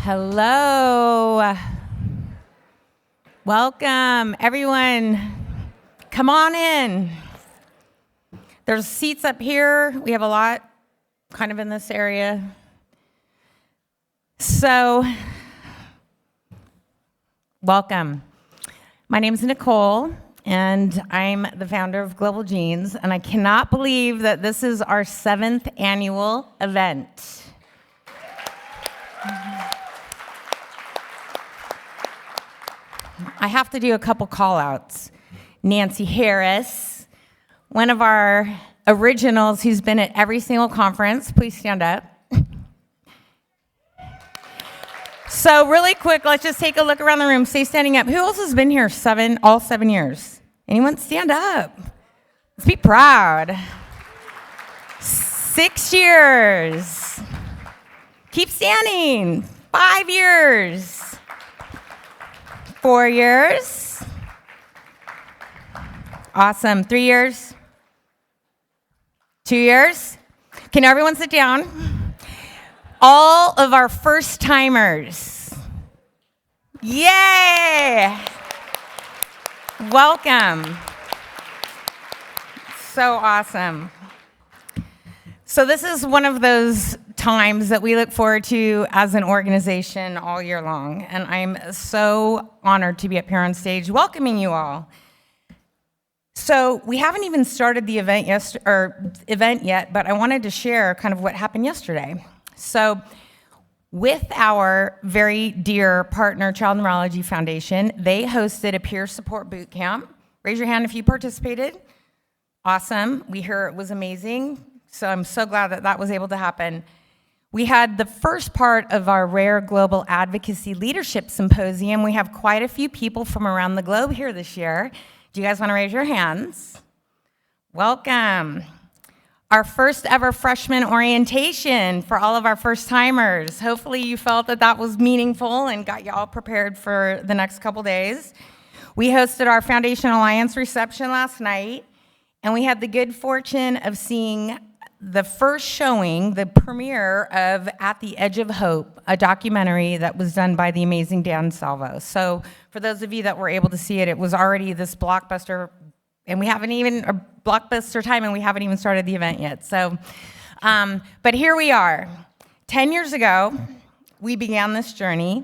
Hello. Welcome, everyone. Come on in. There's seats up here. We have a lot kind of in this area. So, welcome. My name is Nicole, and I'm the founder of Global Genes, and I cannot believe that this is our 7th annual event. I have to do a couple call-outs. Nancy Harris, one of our originals who's been at every single conference. Please stand up. So really quick, let's just take a look around the room. Stay standing up. Who else has been here all 7 years? Anyone? Stand up. Let's be proud. 6 years. Keep standing. 5 years. 4 years. Awesome. 3 years. 2 years. Can everyone sit down? All of our first timers. Yay! Welcome. So awesome. So this is one of those times that we look forward to as an organization all year long, and I'm so honored to be up here on stage welcoming you all. So we haven't even started the event yet, but I wanted to share kind of what happened yesterday. So with our very dear partner, Child Neurology Foundation, they hosted a peer support boot camp. Raise your hand if you participated. Awesome. We hear it was amazing. So I'm so glad that that was able to happen. We had the first part of our Rare Global Advocacy Leadership Symposium. We have quite a few people from around the globe here this year. Do you guys want to raise your hands? Welcome. Our first ever freshman orientation for all of our first timers. Hopefully you felt that that was meaningful and got you all prepared for the next couple days. We hosted our Foundation Alliance reception last night, and we had the good fortune of seeing the first showing, the premiere of At the Edge of Hope, a documentary that was done by the amazing Dan Salvo. So for those of you that were able to see it, it was already this blockbuster, and we haven't even, a blockbuster time, and we haven't even started the event yet. So, but here we are. 10 years ago, we began this journey,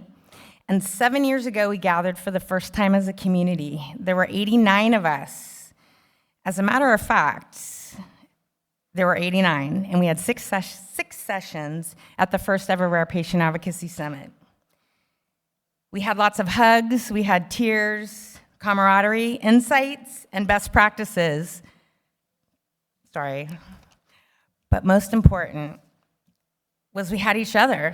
and 7 years ago, we gathered for the first time as a community. There were 89 of us. As a matter of fact, there were 89, and we had six sessions at the first ever Rare Patient Advocacy Summit. We had lots of hugs, we had tears, camaraderie, insights, and best practices. Sorry. But most important was we had each other.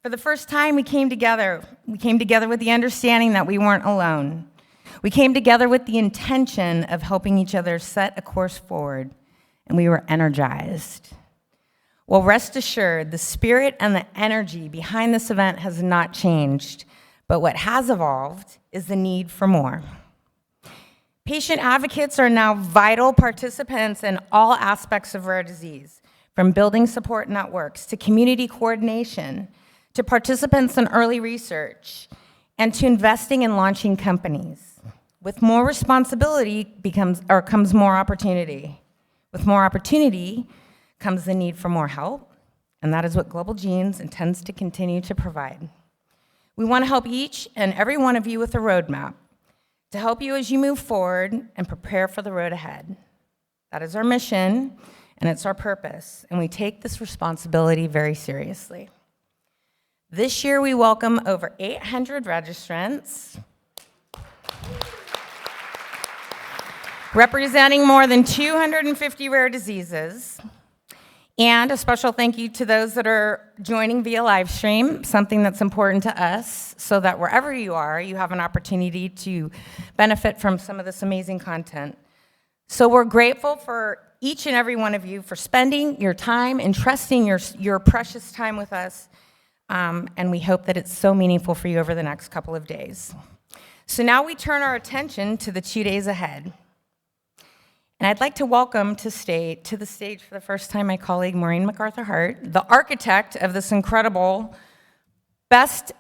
For the first time, we came together. We came together with the understanding that we weren't alone. We came together with the intention of helping each other set a course forward, and we were energized. Well, rest assured, the spirit and the energy behind this event has not changed, but what has evolved is the need for more. Patient advocates are now vital participants in all aspects of rare disease, from building support networks to community coordination, to participants in early research, and to investing and launching companies. With more responsibility comes more opportunity. With more opportunity comes the need for more help, and that is what Global Genes intends to continue to provide. We want to help each and every one of you with a roadmap to help you as you move forward and prepare for the road ahead. That is our mission, and it's our purpose, and we take this responsibility very seriously. This year, we welcome over 800 registrants, representing more than 250 rare diseases, and a special thank you to those that are joining via live stream, something that's important to us, so that wherever you are, you have an opportunity to benefit from some of this amazing content. So we're grateful for each and every one of you for spending your time and trusting your precious time with us, and we hope that it's so meaningful for you over the next couple of days. So now we turn our attention to the 2 days ahead. And I'd like to welcome to the stage for the first time my colleague Maureen MacArthur Hart, the architect of this incredible Best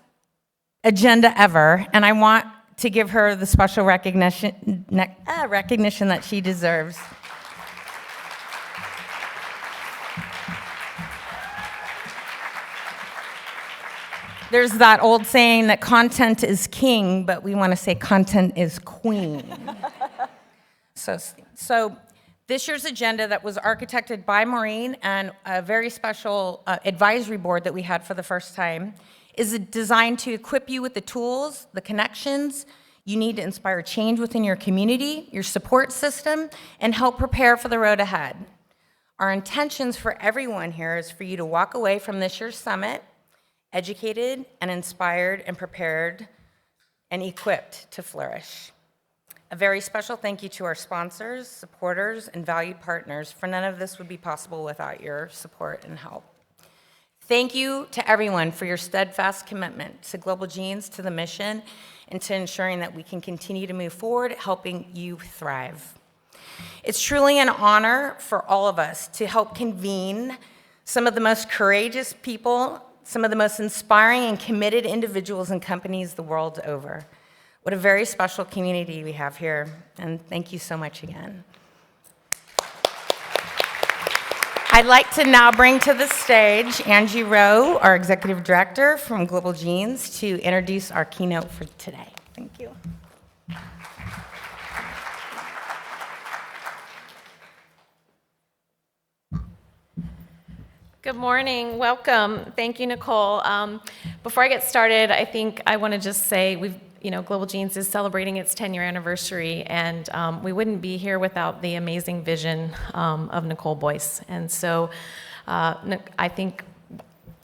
agenda ever, and I want to give her the special recognition that she deserves. There's that old saying that content is king, but we want to say content is queen. So this year's agenda that was architected by Maureen and a very special advisory board that we had for the first time is designed to equip you with the tools, the connections you need to inspire change within your community, your support system, and help prepare for the road ahead. Our intentions for everyone here is for you to walk away from this year's summit educated and inspired and prepared and equipped to flourish. A very special thank you to our sponsors, supporters, and valued partners, for none of this would be possible without your support and help. Thank you to everyone for your steadfast commitment to Global Genes, to the mission, and to ensuring that we can continue to move forward, helping you thrive. It's truly an honor for all of us to help convene some of the most courageous people, some of the most inspiring and committed individuals and companies the world over. What a very special community we have here, and thank you so much again. I'd like to now bring to the stage Angie Rowe, our Executive Director from Global Genes, to introduce our keynote for today. Thank you. Good morning, welcome. Thank you, Nicole. Before I get started, I think I want to just say Global Genes is celebrating its 10-year anniversary, and we wouldn't be here without the amazing vision of Nicole Boyce. And so I think,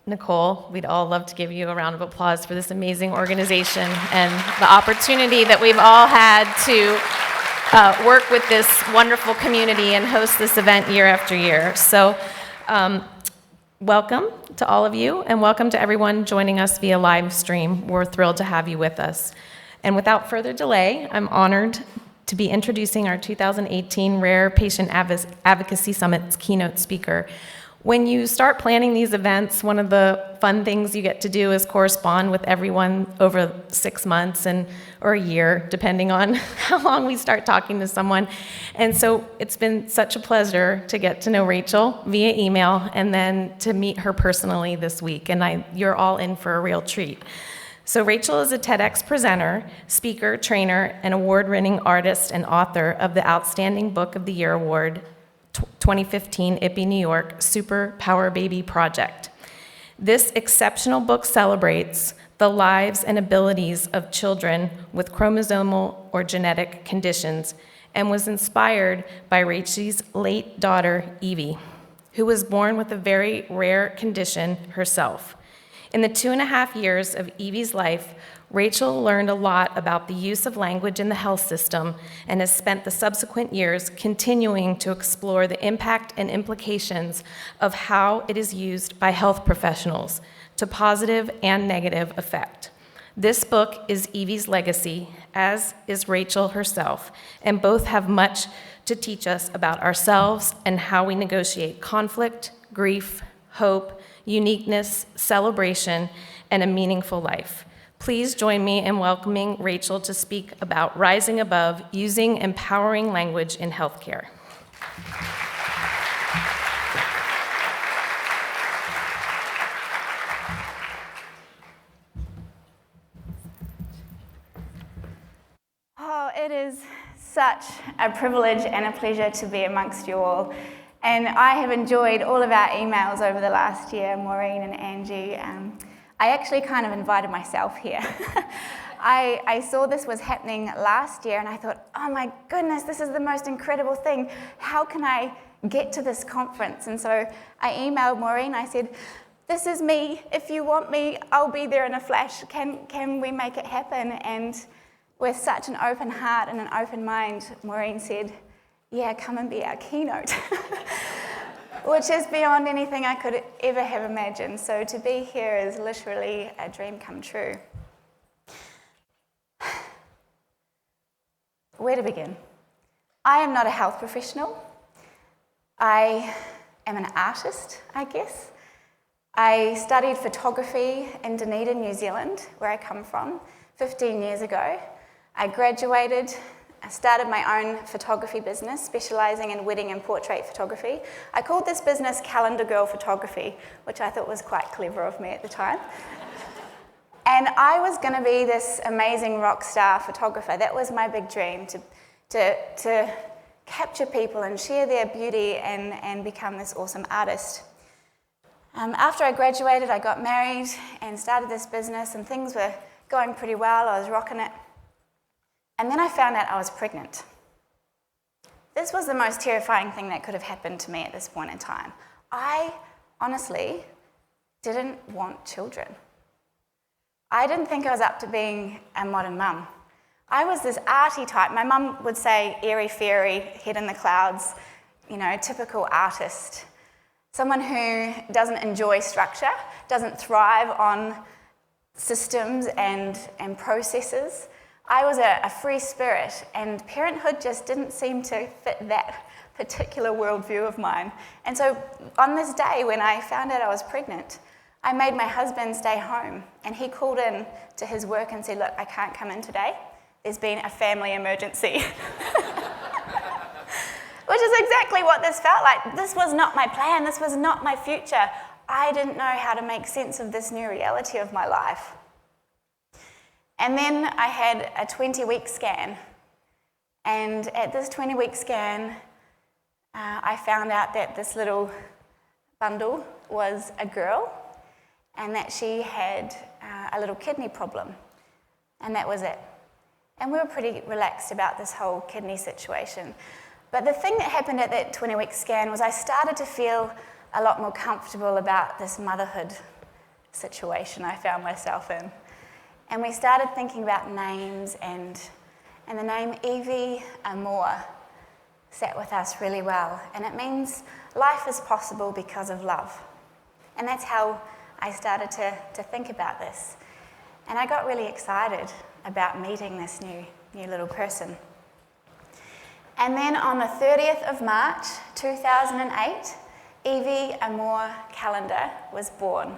Nicole, we'd all love to give you a round of applause for this amazing organization and the opportunity that we've all had to work with this wonderful community and host this event year after year. So welcome to all of you, and welcome to everyone joining us via live stream. We're thrilled to have you with us. And without further delay, I'm honored to be introducing our 2018 Rare Patient Advocacy Summit's keynote speaker. When you start planning these events, one of the fun things you get to do is correspond with everyone over 6 months or a year, depending on how long we start talking to someone. And so it's been such a pleasure to get to know Rachel via email and then to meet her personally this week. And you're all in for a real treat. So Rachel is a TEDx presenter, speaker, trainer, and award-winning artist and author of the Outstanding Book of the Year Award 2015 IPPY New York Super Power Baby Project. This exceptional book celebrates the lives and abilities of children with chromosomal or genetic conditions and was inspired by Rachel's late daughter, Evie, who was born with a very rare condition herself. In the 2.5 years of Evie's life, Rachel learned a lot about the use of language in the health system and has spent the subsequent years continuing to explore the impact and implications of how it is used by health professionals to positive and negative effect. This book is Evie's legacy, as is Rachel herself, and both have much to teach us about ourselves and how we negotiate conflict, grief, hope, uniqueness, celebration, and a meaningful life. Please join me in welcoming Rachel to speak about rising above using empowering language in healthcare. Oh, it is such a privilege and a pleasure to be amongst you all. And I have enjoyed all of our emails over the last year, Maureen and Angie. I actually kind of invited myself here. I saw this was happening last year and I thought, oh my goodness, this is the most incredible thing. How can I get to this conference? And so I emailed Maureen, I said, this is me. If you want me, I'll be there in a flash. Can we make it happen? And with such an open heart and an open mind, Maureen said, yeah, come and be our keynote. Which is beyond anything I could ever have imagined. So to be here is literally a dream come true. Where to begin? I am not a health professional. I am an artist, I guess. I studied photography in Dunedin, New Zealand, where I come from, 15 years ago. I graduated, I started my own photography business, specialising in wedding and portrait photography. I called this business Callander Girl Photography, which I thought was quite clever of me at the time. And I was going to be this amazing rock star photographer. That was my big dream, to capture people and share their beauty and become this awesome artist. After I graduated, I got married and started this business, and things were going pretty well. I was rocking it. And then I found out I was pregnant. This was the most terrifying thing that could have happened to me at this point in time. I honestly didn't want children. I didn't think I was up to being a modern mum. I was this arty type. My mum would say airy-fairy, head in the clouds, typical artist. Someone who doesn't enjoy structure, doesn't thrive on systems and processes. I was a free spirit, and parenthood just didn't seem to fit that particular worldview of mine. And so on this day when I found out I was pregnant, I made my husband stay home, and he called in to his work and said, "Look, I can't come in today. There's been a family emergency." Which is exactly what this felt like. This was not my plan. This was not my future. I didn't know how to make sense of this new reality of my life. And then I had a 20-week scan. And at this 20-week scan, I found out that this little bundle was a girl, and that she had a little kidney problem. And that was it. And we were pretty relaxed about this whole kidney situation. But the thing that happened at that 20-week scan was I started to feel a lot more comfortable about this motherhood situation I found myself in. And we started thinking about names, and the name Evie Amor sat with us really well. And it means life is possible because of love. And that's how I started to think about this. And I got really excited about meeting this new little person. And then on the 30th of March 2008, Evie Amor Callander was born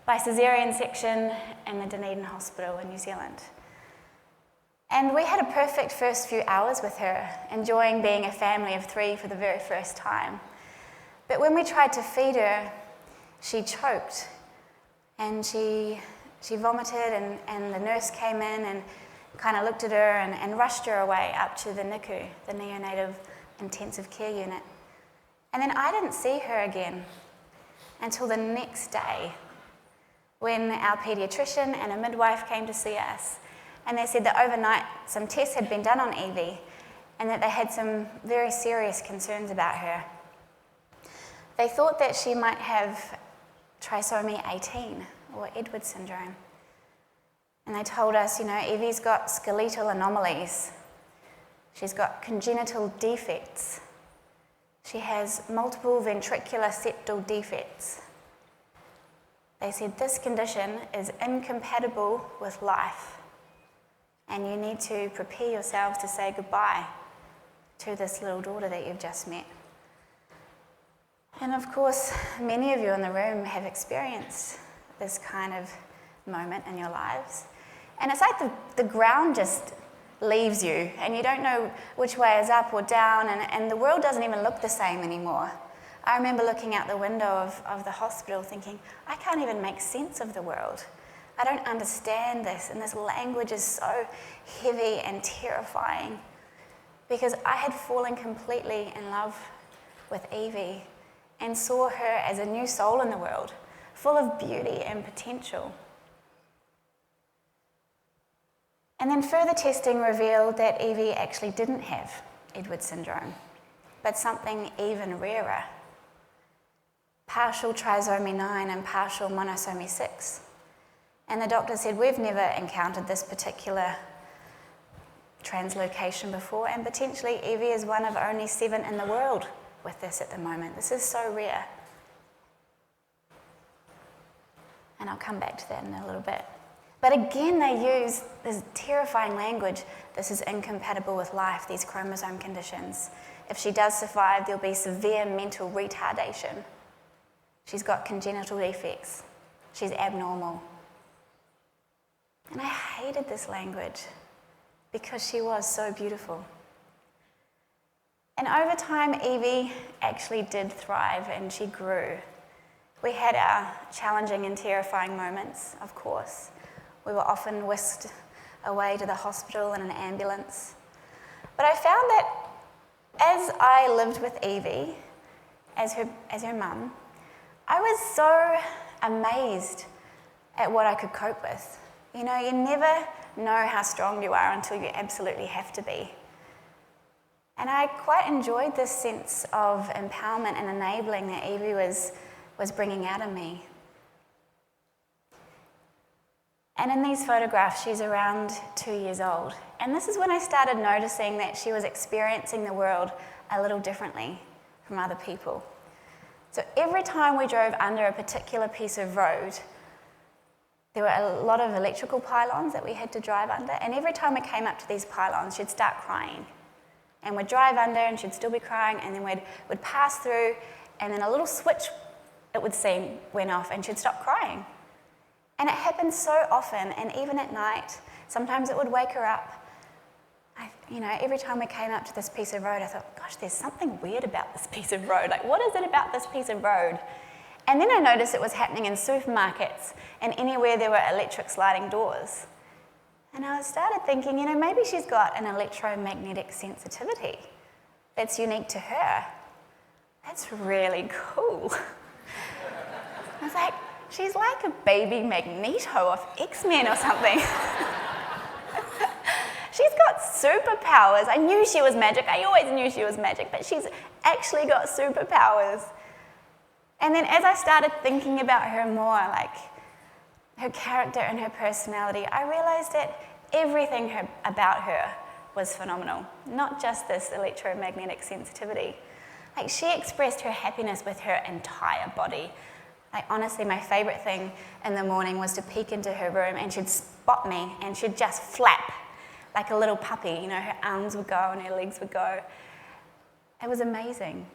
by caesarean section in the Dunedin Hospital in New Zealand. And we had a perfect first few hours with her, enjoying being a family of 3 for the very first time. But when we tried to feed her, she choked, and she vomited, and the nurse came in and kind of looked at her and rushed her away up to the NICU, the neonatal intensive care unit. And then I didn't see her again until the next day, when our paediatrician and a midwife came to see us. And they said that overnight some tests had been done on Evie, and that they had some very serious concerns about her. They thought that she might have trisomy 18, or Edwards syndrome. And they told us, Evie's got skeletal anomalies. She's got congenital defects. She has multiple ventricular septal defects. They said this condition is incompatible with life, and you need to prepare yourselves to say goodbye to this little daughter that you've just met. And of course, many of you in the room have experienced this kind of moment in your lives. And it's like the ground just leaves you, and you don't know which way is up or down, and the world doesn't even look the same anymore. I remember looking out the window of the hospital thinking, I can't even make sense of the world. I don't understand this, and this language is so heavy and terrifying, because I had fallen completely in love with Evie and saw her as a new soul in the world, full of beauty and potential. And then further testing revealed that Evie actually didn't have Edwards syndrome, but something even rarer, partial trisomy 9 and partial monosomy 6. And the doctor said, we've never encountered this particular translocation before, and potentially Evie is one of only 7 in the world with this at the moment. This is so rare. And I'll come back to that in a little bit. But again, they use this terrifying language. This is incompatible with life, these chromosome conditions. If she does survive, there'll be severe mental retardation. She's got congenital defects. She's abnormal. And I hated this language because she was so beautiful. And over time, Evie actually did thrive and she grew. We had our challenging and terrifying moments, of course. We were often whisked away to the hospital in an ambulance. But I found that as I lived with Evie, as her mum, I was so amazed at what I could cope with. You know, you never know how strong you are until you absolutely have to be. And I quite enjoyed this sense of empowerment and enabling that Evie was bringing out of me. And in these photographs, she's around 2 years old. And this is when I started noticing that she was experiencing the world a little differently from other people. So every time we drove under a particular piece of road, there were a lot of electrical pylons that we had to drive under. And every time we came up to these pylons, she'd start crying. And we'd drive under and she'd still be crying, and then we'd pass through, and then a little switch, it would seem, went off and she'd stop crying. And it happened so often, and even at night, sometimes it would wake her up. Every time we came up to this piece of road, I thought, gosh, there's something weird about this piece of road. Like, what is it about this piece of road? And then I noticed it was happening in supermarkets and anywhere there were electric sliding doors. And I started thinking, maybe she's got an electromagnetic sensitivity that's unique to her. That's really cool. I was like, she's like a baby Magneto of X-Men or something. She's got superpowers. I knew she was magic. I always knew she was magic, but she's actually got superpowers. And then as I started thinking about her more, like her character and her personality, I realized that everything about her was phenomenal, not just this electromagnetic sensitivity. Like, she expressed her happiness with her entire body. Like, honestly, my favorite thing in the morning was to peek into her room and she'd spot me and she'd just flap like a little puppy. Her arms would go and her legs would go. It was amazing.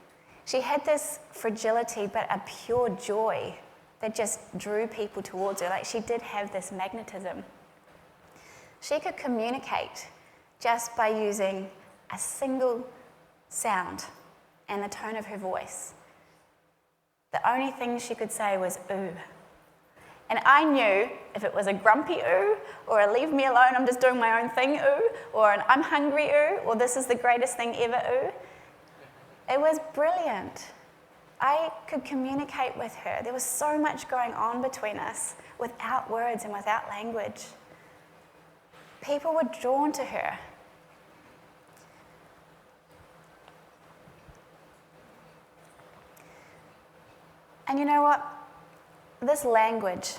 She had this fragility but a pure joy that just drew people towards her. Like, she did have this magnetism. She could communicate just by using a single sound and the tone of her voice. The only thing she could say was ooh. And I knew if it was a grumpy ooh, or a leave me alone, I'm just doing my own thing ooh, or an I'm hungry ooh, or this is the greatest thing ever ooh. It was brilliant. I could communicate with her. There was so much going on between us without words and without language. People were drawn to her. And you know what? This language,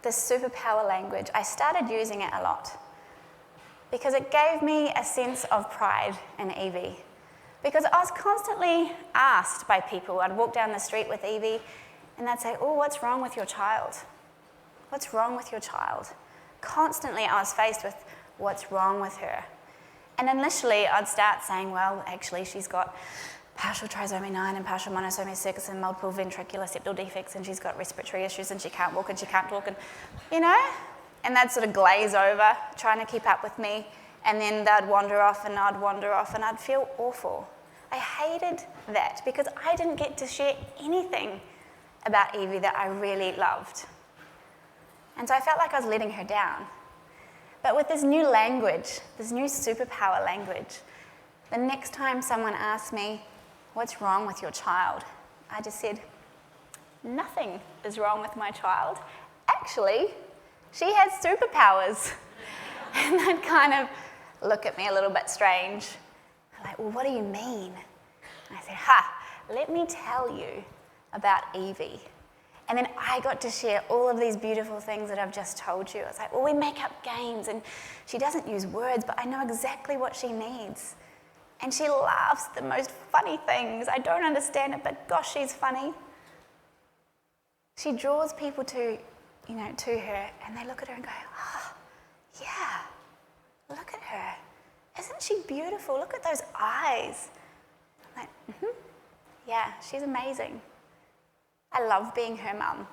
this superpower language, I started using it a lot because it gave me a sense of pride in Evie. Because I was constantly asked by people. I'd walk down the street with Evie and they'd say, oh, what's wrong with your child? What's wrong with your child? Constantly I was faced with what's wrong with her. And initially I'd start saying, well, actually she's got partial trisomy 9 and partial monosomy 6 and multiple ventricular septal defects, and she's got respiratory issues and she can't walk and she can't talk, and and they'd sort of glaze over trying to keep up with me, and then they'd wander off and I'd wander off and I'd feel awful. I hated that because I didn't get to share anything about Evie that I really loved. And so I felt like I was letting her down. But with this new language, this new superpower language, the next time someone asked me, what's wrong with your child? I just said, nothing is wrong with my child. Actually, she has superpowers. And they'd kind of look at me a little bit strange. Like, well, what do you mean? And I said, let me tell you about Evie. And then I got to share all of these beautiful things that I've just told you. I was like, well, we make up games and she doesn't use words, but I know exactly what she needs. And she laughs the most funny things. I don't understand it, but gosh, she's funny. She draws people to her, and they look at her and go, oh, yeah, look at her. Isn't she beautiful? Look at those eyes. I'm like, yeah, she's amazing. I love being her mum.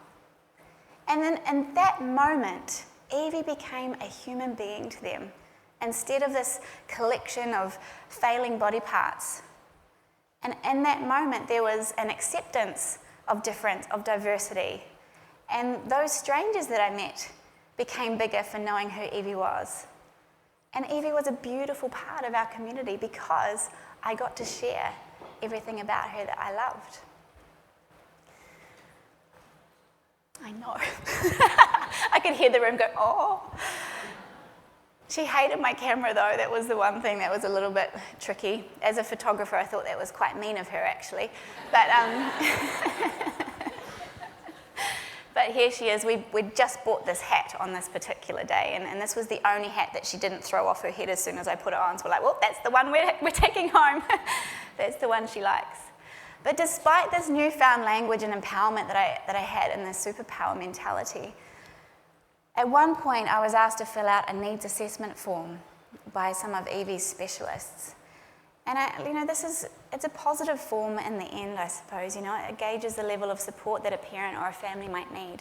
And then in that moment, Evie became a human being to them, instead of this collection of failing body parts. And in that moment, there was an acceptance of difference, of diversity. And those strangers that I met became bigger for knowing who Evie was. And Evie was a beautiful part of our community because I got to share everything about her that I loved. I know. I could hear the room go, oh. She hated my camera though. That was the one thing that was a little bit tricky. As a photographer, I thought that was quite mean of her actually. But but here she is. We'd just bought this hat on this particular day, and this was the only hat that she didn't throw off her head as soon as I put it on. So we're like, well, that's the one we're taking home. That's the one she likes. But despite this newfound language and empowerment that I had in this superpower mentality, at one point I was asked to fill out a needs assessment form by some of Evie's specialists. And it's a positive form in the end, I suppose. It gauges the level of support that a parent or a family might need.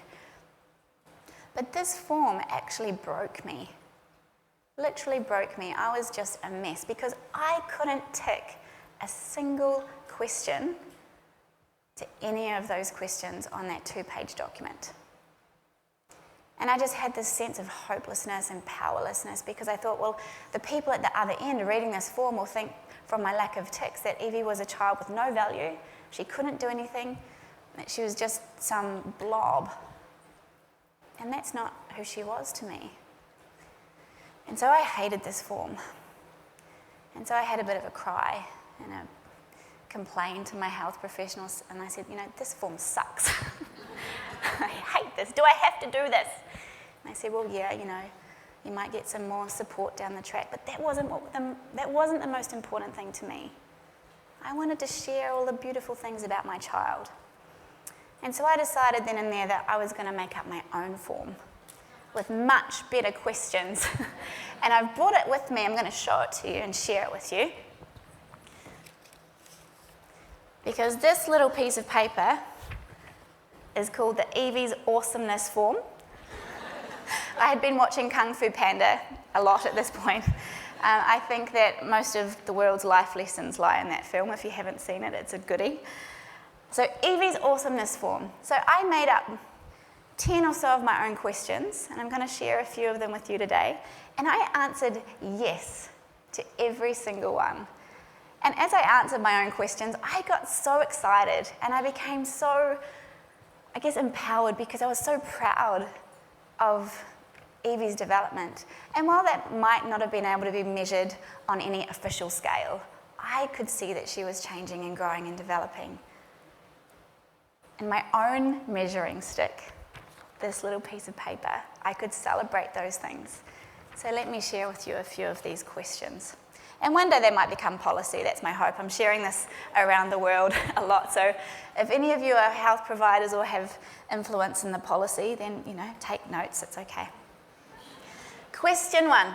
But this form actually broke me. Literally broke me. I was just a mess because I couldn't tick a single question to any of those questions on that 2-page document. And I just had this sense of hopelessness and powerlessness because I thought, well, the people at the other end reading this form will think from my lack of ticks that Evie was a child with no value, she couldn't do anything, that she was just some blob. And that's not who she was to me. And so I hated this form. And so I had a bit of a cry and a complaint to my health professionals, and I said, this form sucks. I hate this. Do I have to do this? And they said, well, yeah, you might get some more support down the track, but that wasn't the most important thing to me. I wanted to share all the beautiful things about my child. And so I decided then and there that I was going to make up my own form with much better questions. And I've brought it with me. I'm going to show it to you and share it with you. Because this little piece of paper is called the Evie's Awesomeness Form. I had been watching Kung Fu Panda a lot at this point. I think that most of the world's life lessons lie in that film. If you haven't seen it, it's a goodie. So Evie's Awesomeness Form. So I made up 10 or so of my own questions, and I'm going to share a few of them with you today. And I answered yes to every single one. And as I answered my own questions, I got so excited, and I became so, empowered because I was so proud of Evie's development. And while that might not have been able to be measured on any official scale, I could see that she was changing and growing and developing. And my own measuring stick, this little piece of paper, I could celebrate those things. So let me share with you a few of these questions. And one day they might become policy, that's my hope. I'm sharing this around the world a lot, so if any of you are health providers or have influence in the policy, then, take notes, it's okay. Question 1.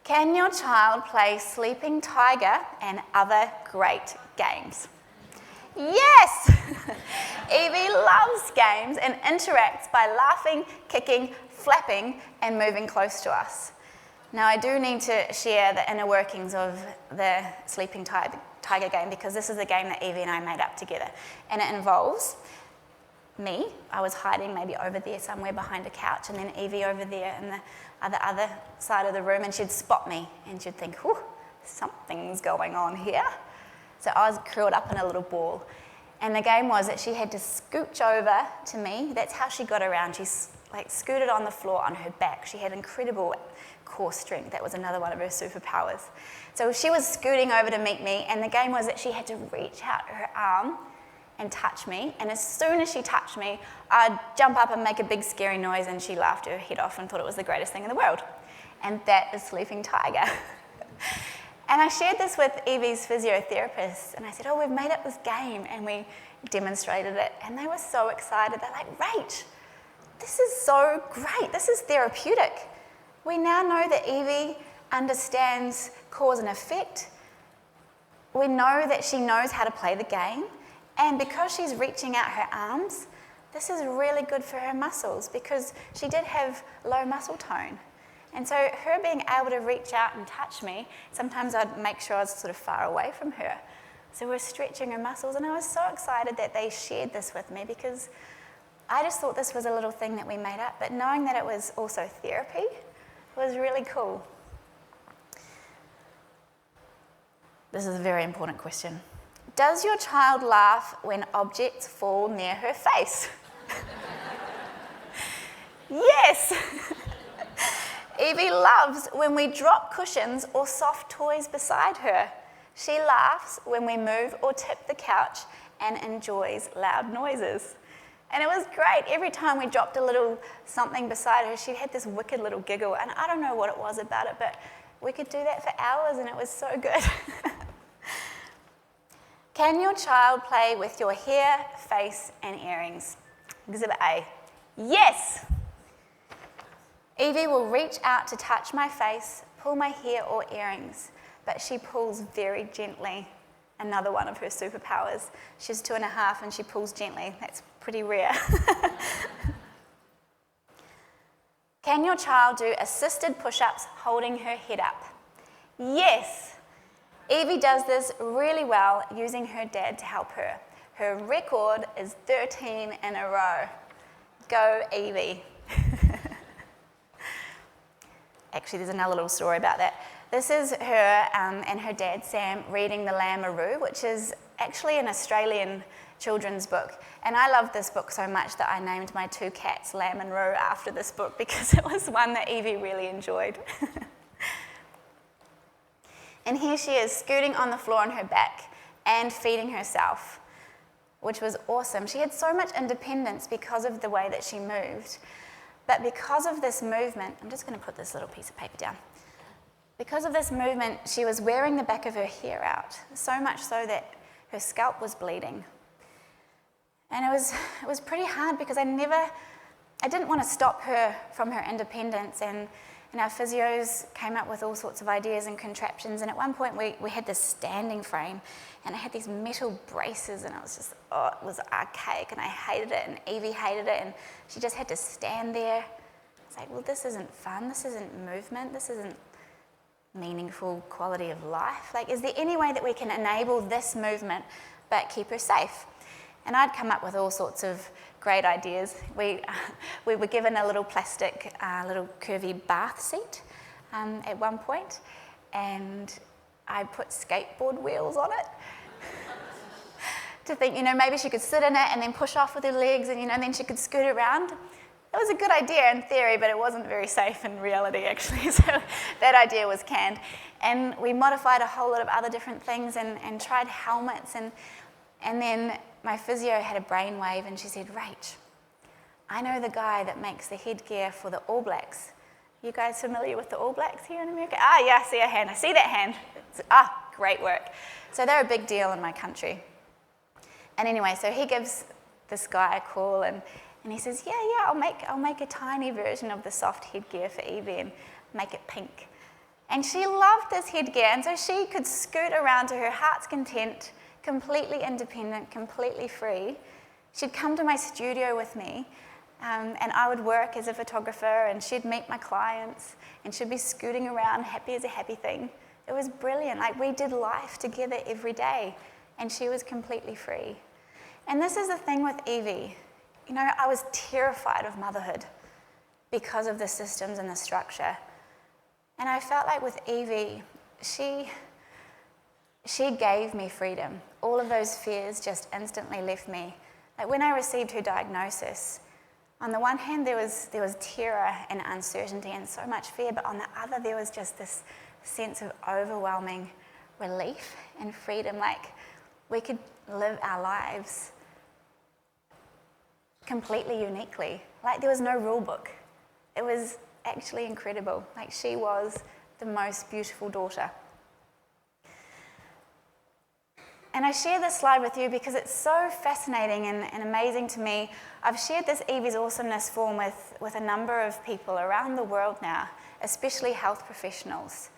Can your child play Sleeping Tiger and other great games? Yes! Evie loves games and interacts by laughing, kicking, flapping, and moving close to us. Now, I do need to share the inner workings of the Sleeping Tiger game because this is a game that Evie and I made up together. And it involves me. I was hiding maybe over there somewhere behind a couch, and then Evie over there in the other side of the room, and she'd spot me and she'd think, whew, something's going on here. So I was curled up in a little ball. And the game was that she had to scooch over to me. That's how she got around. She scooted on the floor on her back. She had incredible core strength. That was another one of her superpowers. So she was scooting over to meet me, and the game was that she had to reach out her arm and touch me. And as soon as she touched me, I'd jump up and make a big scary noise, and she laughed her head off and thought it was the greatest thing in the world. And that is Sleeping Tiger. And I shared this with Evie's physiotherapist, and I said, we've made up this game, and we demonstrated it, and they were so excited. They're like, Rach, this is so great. This is therapeutic. We now know that Evie understands cause and effect. We know that she knows how to play the game, And because she's reaching out her arms, this is really good for her muscles because she did have low muscle tone. And so her being able to reach out and touch me, sometimes I'd make sure I was sort of far away from her. So we're stretching her muscles, and I was so excited that they shared this with me because I just thought this was a little thing that we made up, but knowing that it was also therapy was really cool. This is a very important question. Does your child laugh when objects fall near her face? Yes! Evie loves when we drop cushions or soft toys beside her. She laughs when we move or tip the couch and enjoys loud noises. And it was great. Every time we dropped a little something beside her, she had this wicked little giggle. And I don't know what it was about it, but we could do that for hours and it was so good. Can your child play with your hair, face, and earrings? Exhibit A. Yes! Evie will reach out to touch my face, pull my hair or earrings, but she pulls very gently. Another one of her superpowers. She's 2.5 and she pulls gently. That's pretty rare. Can your child do assisted push-ups holding her head up? Yes! Evie does this really well using her dad to help her. Her record is 13 in a row. Go, Evie. Actually, there's another little story about that. This is her and her dad, Sam, reading The Lamb-a-Roo, which is actually an Australian children's book. And I loved this book so much that I named my 2 cats Lamb and Roo after this book because it was one that Evie really enjoyed. And here she is scooting on the floor on her back and feeding herself, which was awesome. She had so much independence because of the way that she moved. But because of this movement, I'm just going to put this little piece of paper down. Because of this movement, she was wearing the back of her hair out, so much so that her scalp was bleeding. And it was pretty hard because I didn't want to stop her from her independence, and our physios came up with all sorts of ideas and contraptions, and at one point we had this standing frame, and it had these metal braces, and it was archaic, and I hated it, and Evie hated it, and she just had to stand there. It's like, well, this isn't fun, this isn't movement, this isn't meaningful quality of life. Like, is there any way that we can enable this movement but keep her safe? And I'd come up with all sorts of great ideas. We were given a little plastic, little curvy bath seat at one point, and I put skateboard wheels on it to think, maybe she could sit in it and then push off with her legs, and then she could scoot around. It was a good idea in theory, but it wasn't very safe in reality, actually, so that idea was canned. And we modified a whole lot of other different things and tried helmets, and then my physio had a brainwave, and she said, Rach, I know the guy that makes the headgear for the All Blacks. You guys familiar with the All Blacks here in America? Yeah, I see a hand. I see that hand. Great work. So they're a big deal in my country. And anyway, so he gives this guy a call, and he says, yeah, I'll make a tiny version of the soft headgear for Evie and make it pink. And she loved this headgear, and so she could scoot around to her heart's content, completely independent, completely free. She'd come to my studio with me, and I would work as a photographer, and she'd meet my clients, and she'd be scooting around happy as a happy thing. It was brilliant. Like, we did life together every day, and she was completely free. And this is the thing with Evie. I was terrified of motherhood because of the systems and the structure. And I felt like with Evie, she gave me freedom. All of those fears just instantly left me. Like, when I received her diagnosis, on the one hand, there was terror and uncertainty and so much fear, but on the other, there was just this sense of overwhelming relief and freedom. Like, we could live our lives completely uniquely. Like, there was no rule book. It was actually incredible. Like, she was the most beautiful daughter. And I share this slide with you because it's so fascinating and amazing to me. I've shared this Evie's Awesomeness form with a number of people around the world now, especially health professionals.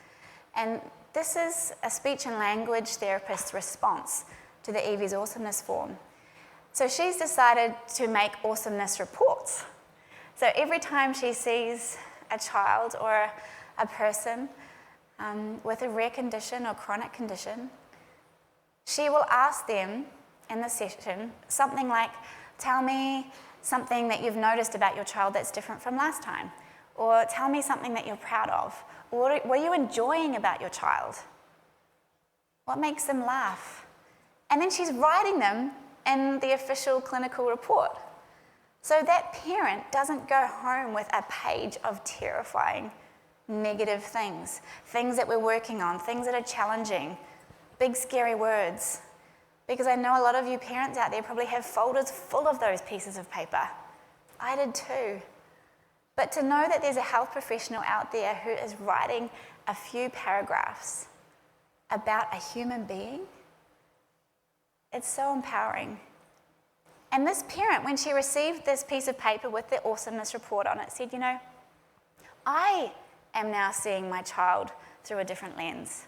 And this is a speech and language therapist's response to the Evie's Awesomeness form. So she's decided to make awesomeness reports. So every time she sees a child or a person with a rare condition or chronic condition, she will ask them in the session something like, tell me something that you've noticed about your child that's different from last time, or tell me something that you're proud of, or what are you enjoying about your child? What makes them laugh? And then she's writing them in the official clinical report. So that parent doesn't go home with a page of terrifying, negative things that we're working on, things that are challenging, big scary words. Because I know a lot of you parents out there probably have folders full of those pieces of paper. I did too. But to know that there's a health professional out there who is writing a few paragraphs about a human being, it's so empowering. And this parent, when she received this piece of paper with the awesomeness report on it, said, you know, I am now seeing my child through a different lens.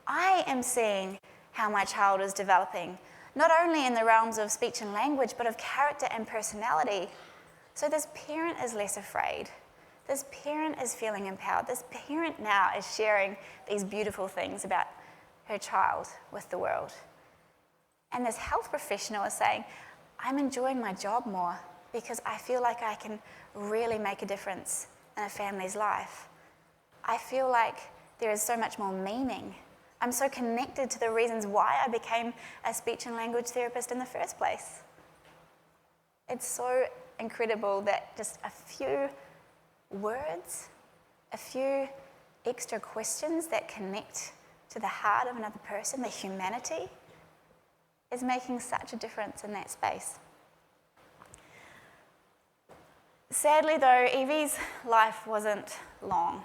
I am seeing how my child is developing, not only in the realms of speech and language, but of character and personality. So this parent is less afraid. This parent is feeling empowered. This parent now is sharing these beautiful things about her child with the world. And this health professional is saying, I'm enjoying my job more because I feel like I can really make a difference in a family's life. I feel like there is so much more meaning. I'm so connected to the reasons why I became a speech and language therapist in the first place. It's so incredible that just a few words, a few extra questions that connect to the heart of another person, the humanity, is making such a difference in that space. Sadly though, Evie's life wasn't long.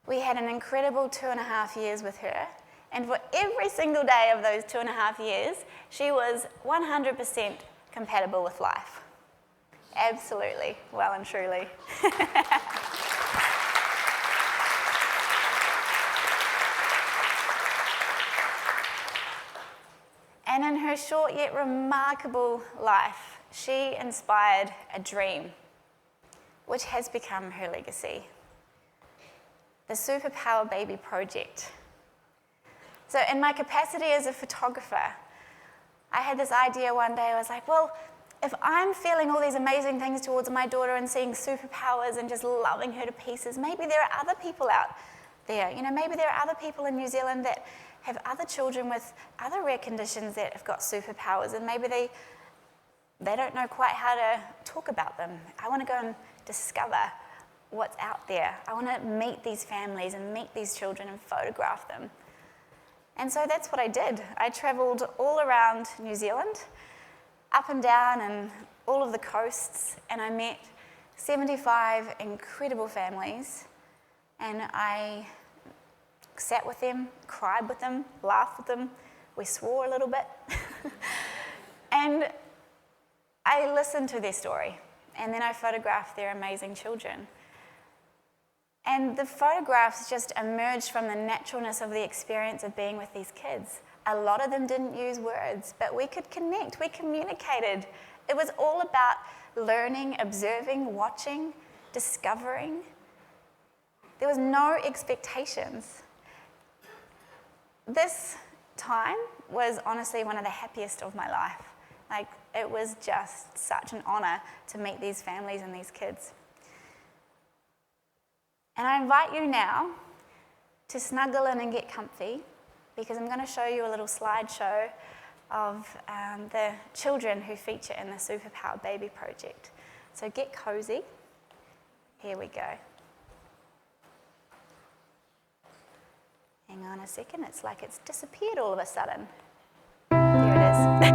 We had an incredible 2.5 years with her, and for every single day of those 2.5 years, she was 100% compatible with life. Absolutely, well and truly. And in her short yet remarkable life, she inspired a dream, which has become her legacy. The Superpower Baby Project. So in my capacity as a photographer, I had this idea one day. I was like, well, if I'm feeling all these amazing things towards my daughter and seeing superpowers and just loving her to pieces, maybe there are other people out there. You know, maybe there are other people in New Zealand that have other children with other rare conditions that have got superpowers, and maybe they don't know quite how to talk about them. I want to go and discover what's out there. I want to meet these families and meet these children and photograph them. And so that's what I did. I travelled all around New Zealand, up and down and all of the coasts, and I met 75 incredible families, and I sat with them, cried with them, laughed with them. We swore a little bit. And I listened to their story, and then I photographed their amazing children. And the photographs just emerged from the naturalness of the experience of being with these kids. A lot of them didn't use words, but we could connect, we communicated. It was all about learning, observing, watching, discovering. There was no expectations. This time was honestly one of the happiest of my life. Like, it was just such an honor to meet these families and these kids. And I invite you now to snuggle in and get comfy, because I'm going to show you a little slideshow of the children who feature in the Superpower Baby Project. So get cozy. Here we go. Hang on a second, it's like it's disappeared all of a sudden. There it is.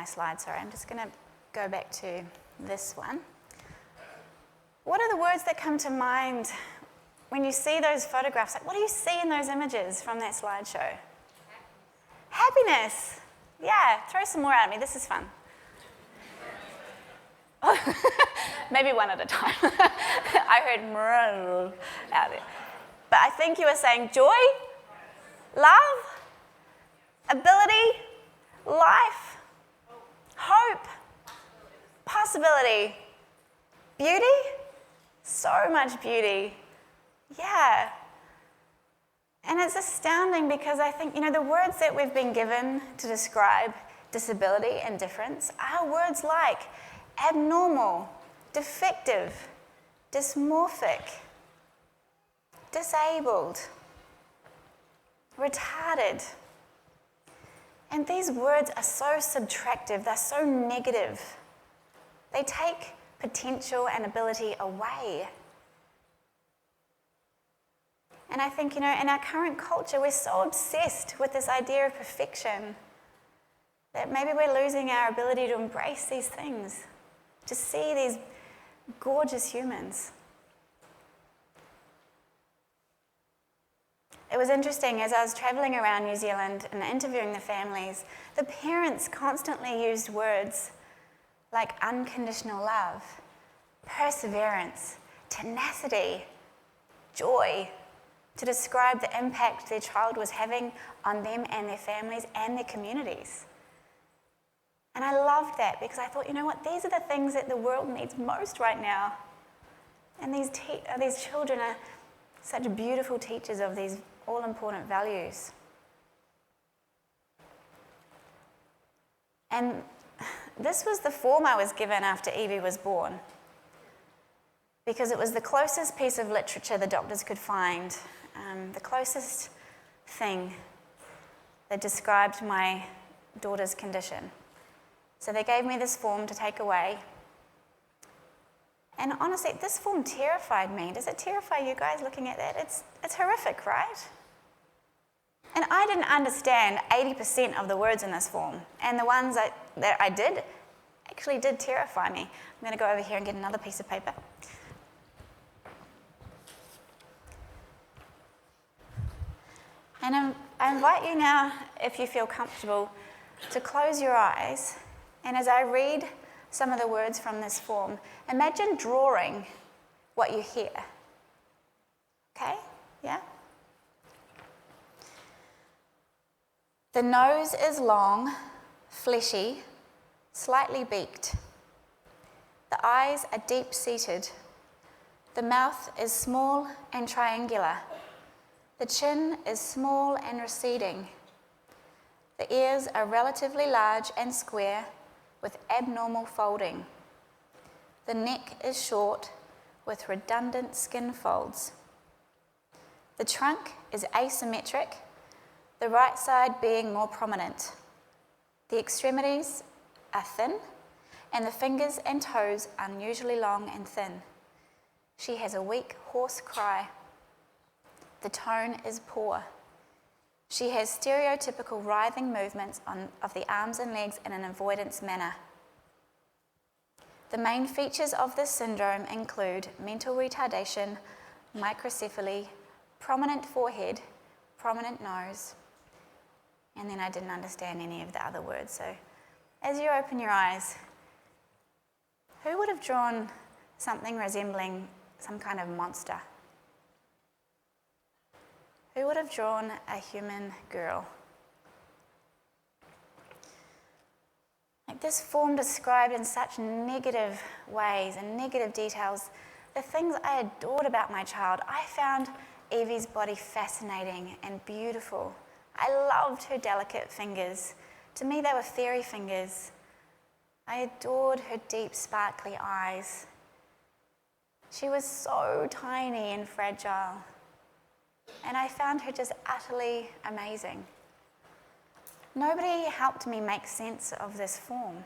slide, sorry. I'm just going to go back to this one. What are the words that come to mind when you see those photographs? Like, what do you see in those images from that slideshow? Happiness. Yeah, throw some more at me. This is fun. Maybe one at a time. I heard "mrrr" out there. But I think you were saying joy, love, ability, life, hope, possibility, beauty, so much beauty. Yeah. And it's astounding because I think, the words that we've been given to describe disability and difference are words like abnormal, defective, dysmorphic, disabled, retarded. And these words are so subtractive, they're so negative. They take potential and ability away. And I think, in our current culture, we're so obsessed with this idea of perfection that maybe we're losing our ability to embrace these things, to see these gorgeous humans. It was interesting, as I was traveling around New Zealand and interviewing the families, the parents constantly used words like unconditional love, perseverance, tenacity, joy, to describe the impact their child was having on them and their families and their communities. And I loved that because I thought, these are the things that the world needs most right now. And these children are such beautiful teachers of these all-important values. And this was the form I was given after Evie was born, because it was the closest piece of literature the doctors could find, the closest thing that described my daughter's condition. So they gave me this form to take away. And honestly, this form terrified me. Does it terrify you guys looking at that? It's horrific, right? And I didn't understand 80% of the words in this form. And the ones that I did actually did terrify me. I'm going to go over here and get another piece of paper. And I invite you now, if you feel comfortable, to close your eyes. And as I read some of the words from this form, imagine drawing what you hear. Okay? Yeah? The nose is long, fleshy, slightly beaked. The eyes are deep-seated. The mouth is small and triangular. The chin is small and receding. The ears are relatively large and square with abnormal folding. The neck is short with redundant skin folds. The trunk is asymmetric, the right side being more prominent. The extremities are thin, and the fingers and toes unusually long and thin. She has a weak, hoarse cry. The tone is poor. She has stereotypical writhing movements of the arms and legs in an avoidance manner. The main features of this syndrome include mental retardation, microcephaly, prominent forehead, prominent nose, and then I didn't understand any of the other words. So as you open your eyes, who would have drawn something resembling some kind of monster? Who would have drawn a human girl? Like, this form described in such negative ways and negative details the things I adored about my child. I found Evie's body fascinating and beautiful. I loved her delicate fingers. To me, they were fairy fingers. I adored her deep, sparkly eyes. She was so tiny and fragile. And I found her just utterly amazing. Nobody helped me make sense of this form.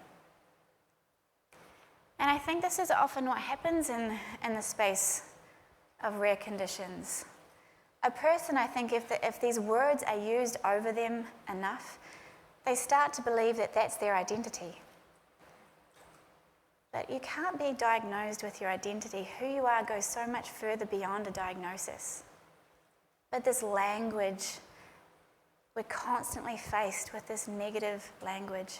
And I think this is often what happens in the space of rare conditions. A person, I think, if these words are used over them enough, they start to believe that that's their identity. But you can't be diagnosed with your identity. Who you are goes so much further beyond a diagnosis. But this language, we're constantly faced with this negative language.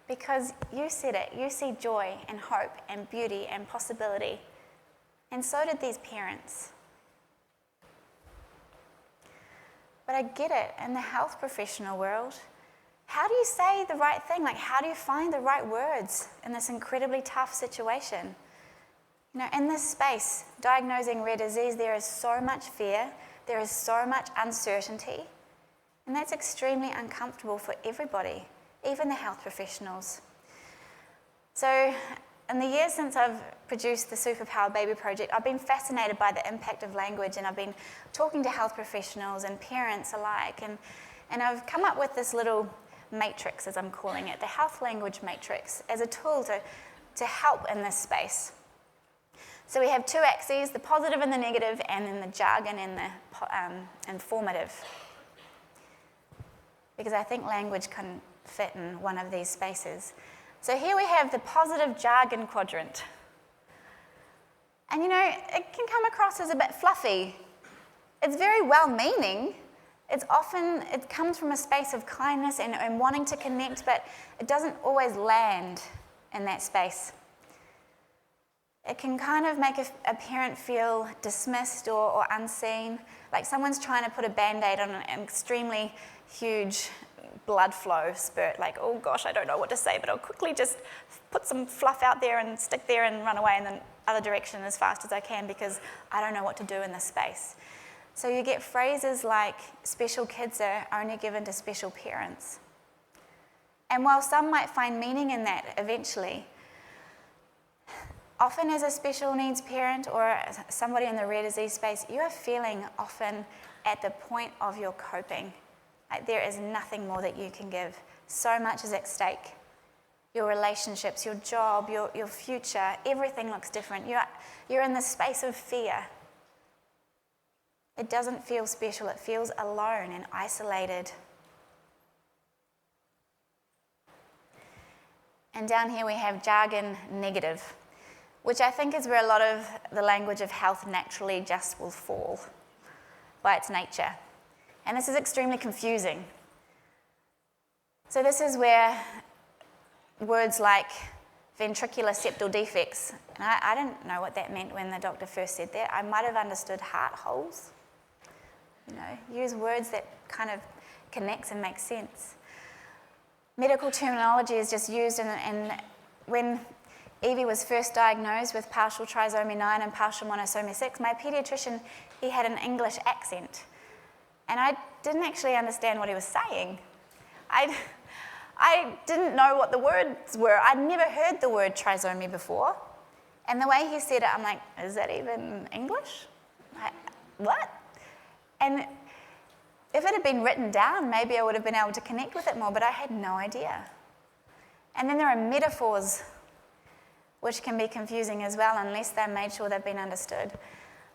Because you said it, you see joy and hope and beauty and possibility. And so did these parents. But I get it, in the health professional world, how do you say the right thing? Like, how do you find the right words in this incredibly tough situation? You know, in this space, diagnosing rare disease, there is so much fear, there is so much uncertainty, and that's extremely uncomfortable for everybody, even the health professionals. So, in the years since I've produced the Superpower Baby Project, I've been fascinated by the impact of language, and I've been talking to health professionals and parents alike, and I've come up with this little matrix, as I'm calling it, the health language matrix, as a tool to help in this space. So we have two axes, the positive and the negative, and then the jargon and the informative. Because I think language can fit in one of these spaces. So here we have the positive jargon quadrant. And you know, it can come across as a bit fluffy. It's very well-meaning. It comes from a space of kindness and wanting to connect, but it doesn't always land in that space. It can kind of make a parent feel dismissed or unseen, like someone's trying to put a Band-Aid on an extremely huge blood flow spurt, like, oh gosh, I don't know what to say, but I'll quickly just put some fluff out there and stick there and run away in the other direction as fast as I can because I don't know what to do in this space. So you get phrases like, special kids are only given to special parents. And while some might find meaning in that eventually, often as a special needs parent or somebody in the rare disease space, you are feeling often at the point of your coping. Like there is nothing more that you can give. So much is at stake. Your relationships, your job, your future, everything looks different. You're in the space of fear. It doesn't feel special, it feels alone and isolated. And down here we have jargon negative, which I think is where a lot of the language of health naturally just will fall by its nature. And this is extremely confusing. So this is where words like ventricular septal defects, and I didn't know what that meant when the doctor first said that. I might have understood heart holes. You know, use words that kind of connects and makes sense. Medical terminology is just used, and when Evie was first diagnosed with partial trisomy 9 and partial monosomy 6, my pediatrician, he had an English accent. And I didn't actually understand what he was saying. I didn't know what the words were. I'd never heard the word trisomy before. And the way he said it, I'm like, is that even English? What? And if it had been written down, maybe I would have been able to connect with it more, but I had no idea. And then there are metaphors, which can be confusing as well, unless they're made sure they've been understood.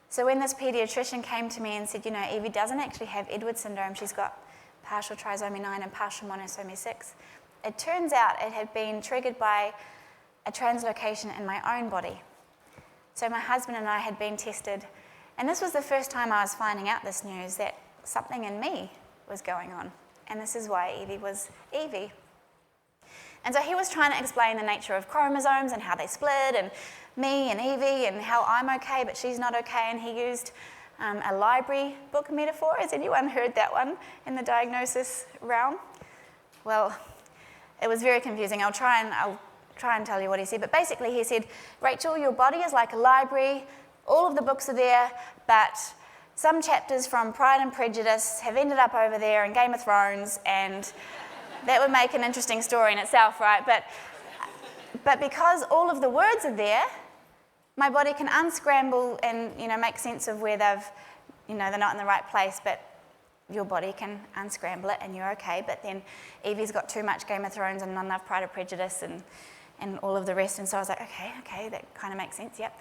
So when this pediatrician came to me and said, you know, Evie doesn't actually have Edwards syndrome, she's got partial trisomy 9 and partial monosomy 6, it turns out it had been triggered by a translocation in my own body. So my husband and I had been tested, and this was the first time I was finding out this news, that something in me was going on. And this is why Evie was Evie. And so he was trying to explain the nature of chromosomes and how they split, and me and Evie, and how I'm okay but she's not okay. And he used a library book metaphor. Has anyone heard that one in the diagnosis realm? Well, it was very confusing. I'll try and tell you what he said. But basically he said, Rachel, your body is like a library. All of the books are there, but some chapters from Pride and Prejudice have ended up over there in Game of Thrones, and that would make an interesting story in itself, right? But because all of the words are there, my body can unscramble and, you know, make sense of where they're not in the right place, but your body can unscramble it and you're okay. But then Evie's got too much Game of Thrones and not enough Pride and Prejudice and all of the rest. And so I was like, okay, that kind of makes sense, yep.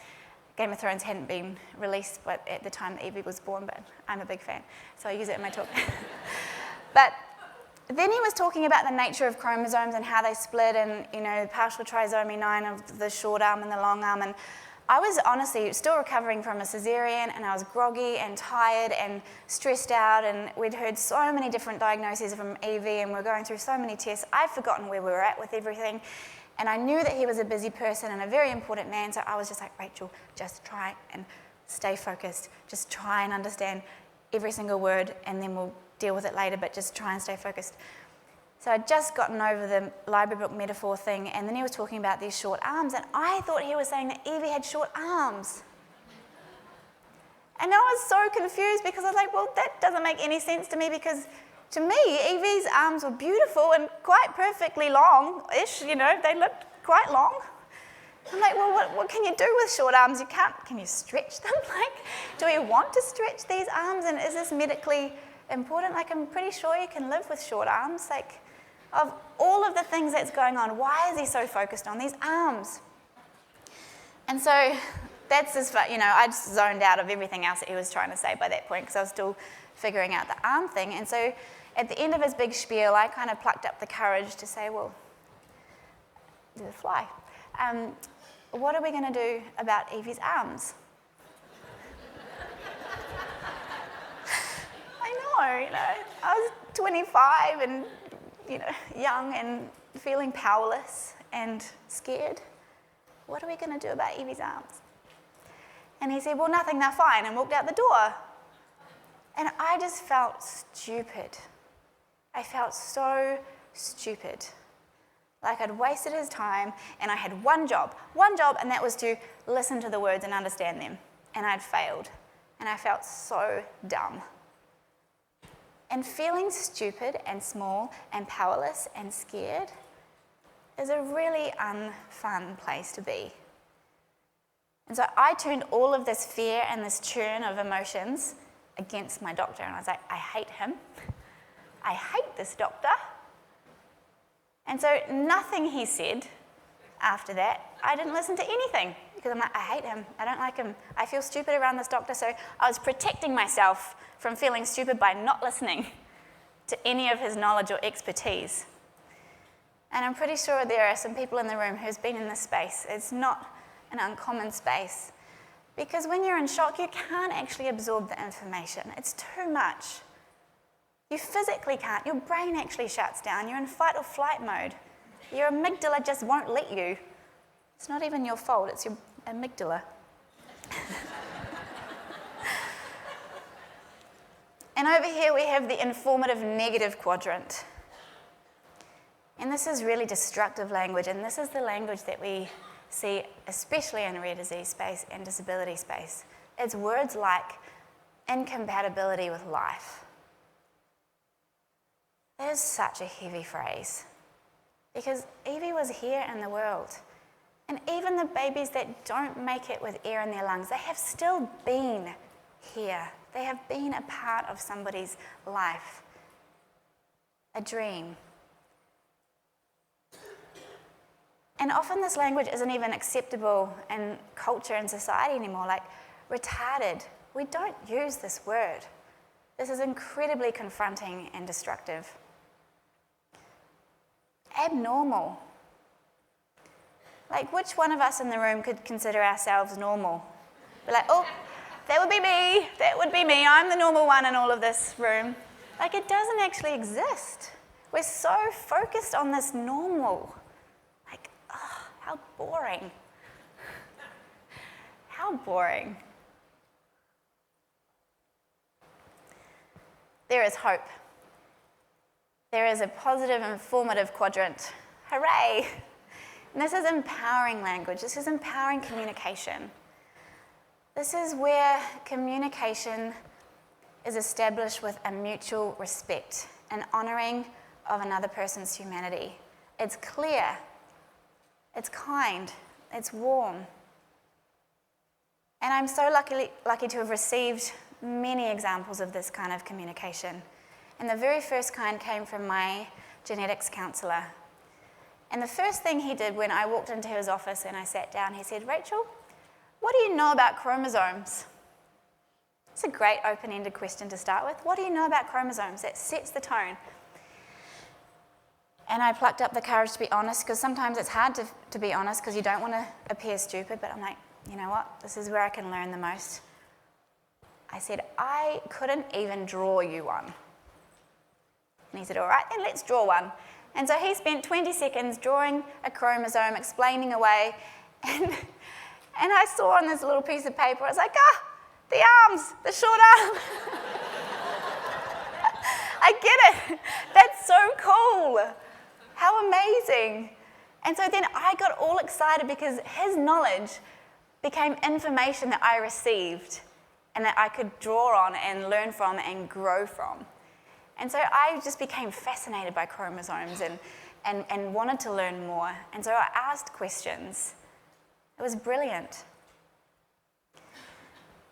Game of Thrones hadn't been released at the time that Evie was born, but I'm a big fan, so I use it in my talk. But then he was talking about the nature of chromosomes and how they split and, partial trisomy 9 of the short arm and the long arm. And I was honestly still recovering from a cesarean, and I was groggy and tired and stressed out, and we'd heard so many different diagnoses from EV, and we're going through so many tests. I'd forgotten where we were at with everything, and I knew that he was a busy person and a very important man, so I was just like, Rachel, just try and stay focused. Just try and understand every single word, and then we'll deal with it later, but just try and stay focused. So I'd just gotten over the library book metaphor thing, and then he was talking about these short arms, and I thought he was saying that Evie had short arms. And I was so confused because I was like, well, that doesn't make any sense to me, because to me, Evie's arms were beautiful and quite perfectly long-ish, they looked quite long. I'm like, well, what can you do with short arms? Can you stretch them? Do we want to stretch these arms, and is this medically important? I'm pretty sure you can live with short arms. Of all of the things that's going on, why is he so focused on these arms? And so that's just, I just zoned out of everything else that he was trying to say by that point, because I was still figuring out the arm thing. And so at the end of his big spiel, I kind of plucked up the courage to say, well, do the fly. What are we going to do about Evie's arms? I know, I was 25 and, young and feeling powerless and scared. What are we going to do about Evie's arms? And he said, well, nothing, they're fine, and walked out the door. And I just felt stupid. I felt so stupid. Like I'd wasted his time, and I had one job, and that was to listen to the words and understand them. And I'd failed, and I felt so dumb. And feeling stupid and small and powerless and scared is a really unfun place to be. And so I turned all of this fear and this churn of emotions against my doctor, and I was like, I hate him. I hate this doctor. And so nothing he said after that, I didn't listen to anything, because I'm like, I hate him. I don't like him. I feel stupid around this doctor. So I was protecting myself from feeling stupid by not listening to any of his knowledge or expertise. And I'm pretty sure there are some people in the room who's been in this space. It's not an uncommon space, because when you're in shock, you can't actually absorb the information. It's too much. You physically can't. Your brain actually shuts down. You're in fight or flight mode. Your amygdala just won't let you. It's not even your fault, it's your amygdala. And over here we have the informative negative quadrant. And this is really destructive language, and this is the language that we see especially in rare disease space and disability space. It's words like incompatibility with life. That is such a heavy phrase, because Evie was here in the world. And even the babies that don't make it with air in their lungs, they have still been here. They have been a part of somebody's life, a dream. And often this language isn't even acceptable in culture and society anymore, like retarded. We don't use this word. This is incredibly confronting and destructive. Abnormal. Like, which one of us in the room could consider ourselves normal? Be like, oh, that would be me. That would be me. I'm the normal one in all of this room. Like, it doesn't actually exist. We're so focused on this normal. Like, oh, how boring. How boring. There is hope. There is a positive, informative quadrant. Hooray! And this is empowering language. This is empowering communication. This is where communication is established with a mutual respect, an honouring of another person's humanity. It's clear, it's kind, it's warm. And I'm so lucky to have received many examples of this kind of communication. And the very first kind came from my genetics counsellor. And the first thing he did when I walked into his office and I sat down, he said, Rachel, what do you know about chromosomes? It's a great open-ended question to start with. What do you know about chromosomes? That sets the tone. And I plucked up the courage to be honest, because sometimes it's hard to be honest because you don't want to appear stupid, but I'm like, you know what? This is where I can learn the most. I said, I couldn't even draw you one. And he said, all right, then let's draw one. And so he spent 20 seconds drawing a chromosome, explaining away, and I saw on this little piece of paper, I was like, the arms, the short arm. I get it. That's so cool. How amazing. And so then I got all excited because his knowledge became information that I received and that I could draw on and learn from and grow from. And so I just became fascinated by chromosomes and wanted to learn more. And so I asked questions. It was brilliant.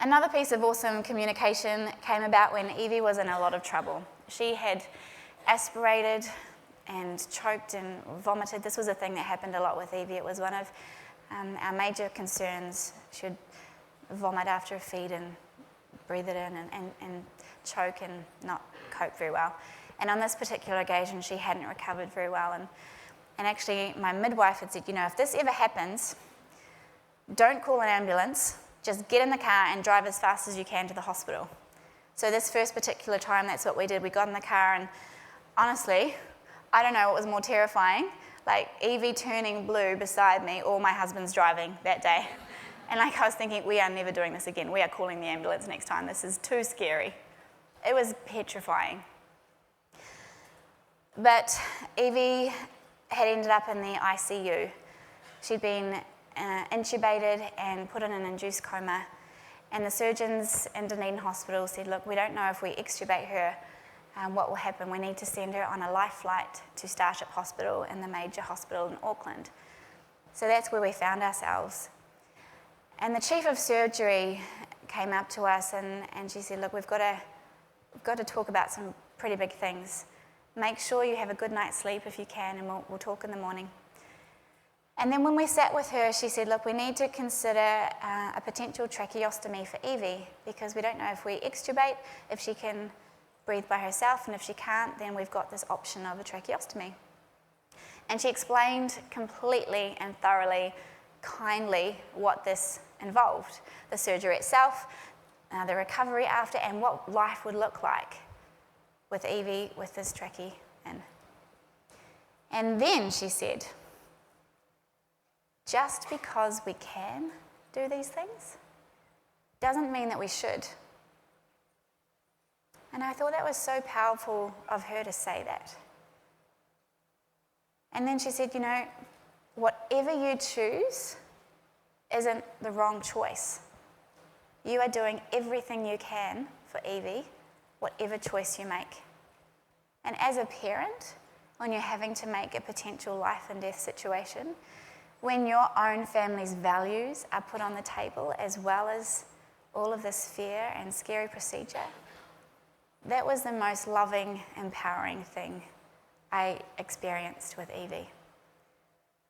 Another piece of awesome communication came about when Evie was in a lot of trouble. She had aspirated and choked and vomited. This was a thing that happened a lot with Evie. It was one of our major concerns. She would vomit after a feed and breathe it in and choke and not cope very well. And on this particular occasion, she hadn't recovered very well. And actually, my midwife had said, if this ever happens, don't call an ambulance. Just get in the car and drive as fast as you can to the hospital. So this first particular time, that's what we did. We got in the car, and honestly, I don't know what was more terrifying, like Evie turning blue beside me or my husband's driving that day. And I was thinking, we are never doing this again. We are calling the ambulance next time. This is too scary. It was petrifying. But Evie had ended up in the ICU. She'd been intubated and put in an induced coma. And the surgeons in Dunedin Hospital said, look, we don't know if we extubate her, what will happen. We need to send her on a life flight to Starship Hospital in the major hospital in Auckland. So that's where we found ourselves. And the chief of surgery came up to us and she said, look, we've got to talk about some pretty big things. Make sure you have a good night's sleep if you can, and we'll talk in the morning. And then when we sat with her, she said, look, we need to consider a potential tracheostomy for Evie, because we don't know if we extubate, if she can breathe by herself, and if she can't, then we've got this option of a tracheostomy. And she explained completely and thoroughly, kindly, what this involved, the surgery itself, the recovery after, and what life would look like with Evie with this trachea in. And then she said, just because we can do these things doesn't mean that we should. And I thought that was so powerful of her to say that. And then she said, whatever you choose isn't the wrong choice. You are doing everything you can for Evie, whatever choice you make. And as a parent, when you're having to make a potential life and death situation, when your own family's values are put on the table, as well as all of this fear and scary procedure, that was the most loving, empowering thing I experienced with Evie.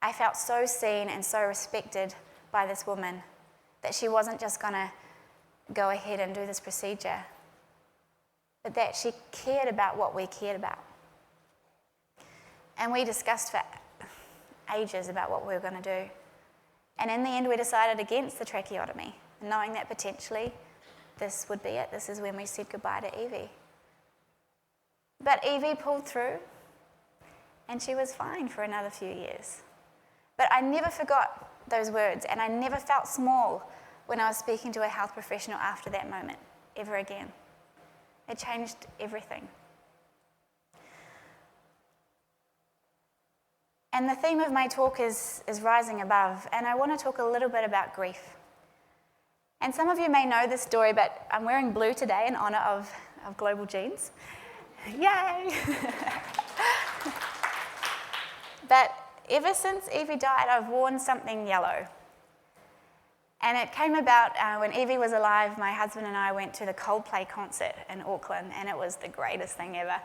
I felt so seen and so respected by this woman that she wasn't just going to go ahead and do this procedure, but that she cared about what we cared about. And we discussed for ages about what we were going to do. And in the end, we decided against the tracheotomy, knowing that potentially this would be it. This is when we said goodbye to Evie. But Evie pulled through, and she was fine for another few years. But I never forgot those words, and I never felt small when I was speaking to a health professional after that moment, ever again. It changed everything. And the theme of my talk is rising above, and I want to talk a little bit about grief. And some of you may know this story, but I'm wearing blue today in honor of Global Jeans. Yay! But ever since Evie died, I've worn something yellow. And it came about when Evie was alive. My husband and I went to the Coldplay concert in Auckland, and it was the greatest thing ever.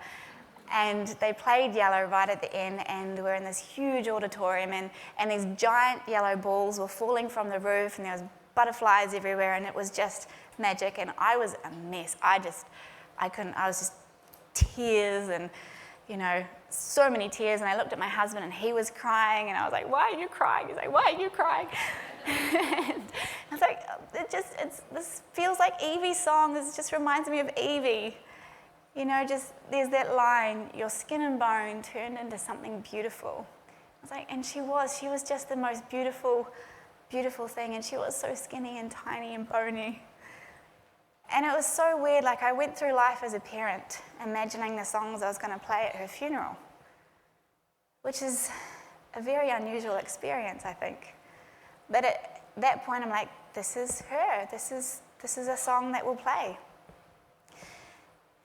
And they played Yellow right at the end, and we're in this huge auditorium, and these giant yellow balls were falling from the roof, and there was butterflies everywhere, and it was just magic. And I was a mess. I was just tears, and so many tears, and I looked at my husband and he was crying, and I was like, why are you crying? He's like, why are you crying? And I was like, this feels like Evie's song. This just reminds me of Evie. There's that line, your skin and bone turned into something beautiful. I was like, and she was just the most beautiful, beautiful thing, and she was so skinny and tiny and bony. And it was so weird, like I went through life as a parent, imagining the songs I was going to play at her funeral, which is a very unusual experience, I think. But at that point, I'm like, this is her. This is a song that will play.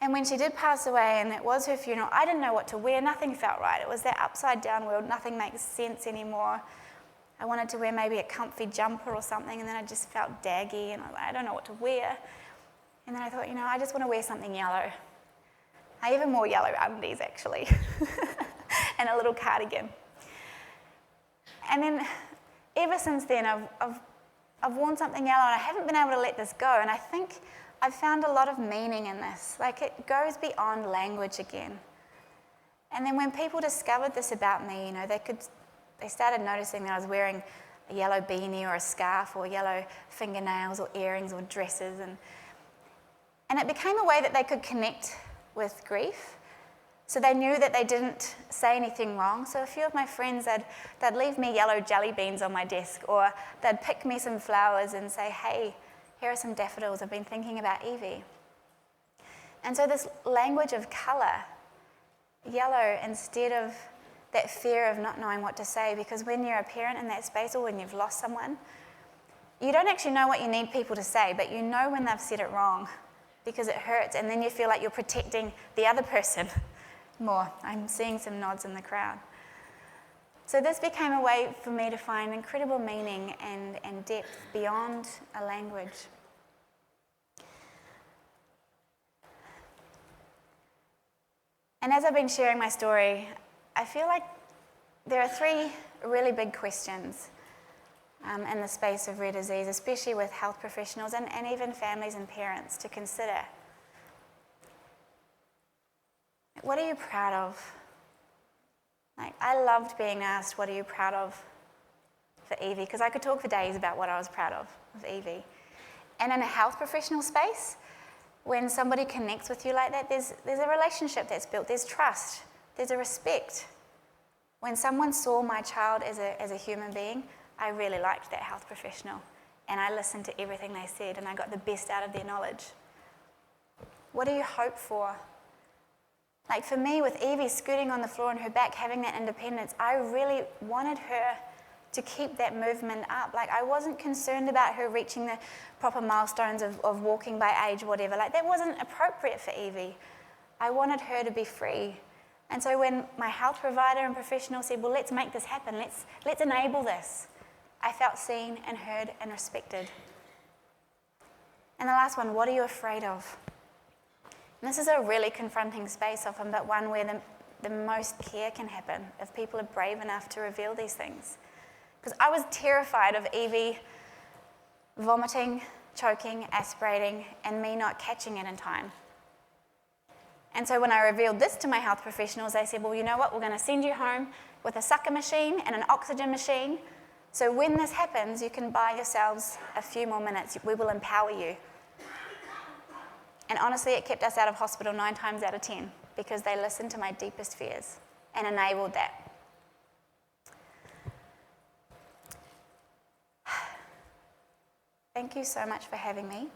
And when she did pass away, and it was her funeral, I didn't know what to wear. Nothing felt right. It was that upside-down world. Nothing makes sense anymore. I wanted to wear maybe a comfy jumper or something, and then I just felt daggy, and I was like, I don't know what to wear. And then I thought, I just want to wear something yellow. I even wore yellow undies, actually, and a little cardigan. And then, ever since then, I've worn something yellow, and I haven't been able to let this go. And I think I've found a lot of meaning in this. Like, it goes beyond language again. And then when people discovered this about me, they started noticing that I was wearing a yellow beanie or a scarf or yellow fingernails or earrings or dresses. And it became a way that they could connect with grief. So they knew that they didn't say anything wrong. So a few of my friends, they'd leave me yellow jelly beans on my desk, or they'd pick me some flowers and say, hey, here are some daffodils. I've been thinking about Evie. And so this language of colour, yellow, instead of that fear of not knowing what to say, because when you're a parent in that space or when you've lost someone, you don't actually know what you need people to say, but you know when they've said it wrong because it hurts, and then you feel like you're protecting the other person more. I'm seeing some nods in the crowd. So this became a way for me to find incredible meaning and depth beyond a language. And as I've been sharing my story, I feel like there are three really big questions in the space of rare disease, especially with health professionals and even families and parents to consider. What are you proud of? Like, I loved being asked, what are you proud of for Evie? Because I could talk for days about what I was proud of with Evie. And in a health professional space, when somebody connects with you like that, there's a relationship that's built, there's trust, there's a respect. When someone saw my child as a human being, I really liked that health professional, and I listened to everything they said, and I got the best out of their knowledge. What do you hope for? Like for me, with Evie scooting on the floor on her back, having that independence, I really wanted her to keep that movement up. Like, I wasn't concerned about her reaching the proper milestones of walking by age or whatever. Like, that wasn't appropriate for Evie. I wanted her to be free. And so when my health provider and professional said, well, let's make this happen, let's enable this, I felt seen and heard and respected. And the last one, what are you afraid of? And this is a really confronting space often, but one where the most care can happen if people are brave enough to reveal these things. Because I was terrified of Evie vomiting, choking, aspirating, and me not catching it in time. And so when I revealed this to my health professionals, they said, well, you know what, we're going to send you home with a sucker machine and an oxygen machine. So when this happens, you can buy yourselves a few more minutes. We will empower you. And honestly, it kept us out of hospital 9 times out of 10 because they listened to my deepest fears and enabled that. Thank you so much for having me.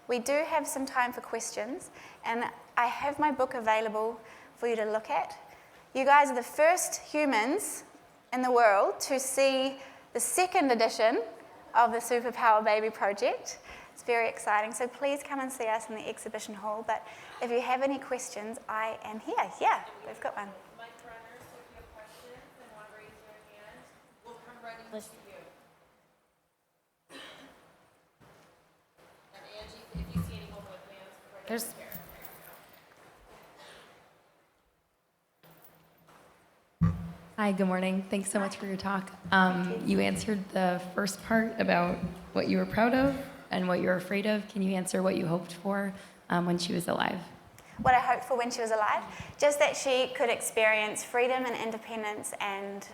We do have some time for questions, and I have my book available for you to look at. You guys are the first humans in the world to see the second edition of the Superpower Baby Project. It's very exciting, so please come and see us in the exhibition hall. But if you have any questions, I am here. Yeah, we've got one. Mike runners, so if you have questions and want to raise your hand, we'll come running to you. And Angie, if you see anyone with hands, right here. Hi, good morning. Thanks so much for your talk. You answered the first part about what you were proud of and what you were afraid of. Can you answer what you hoped for when she was alive? what I hoped for when she was alive, just that she could experience freedom and independence and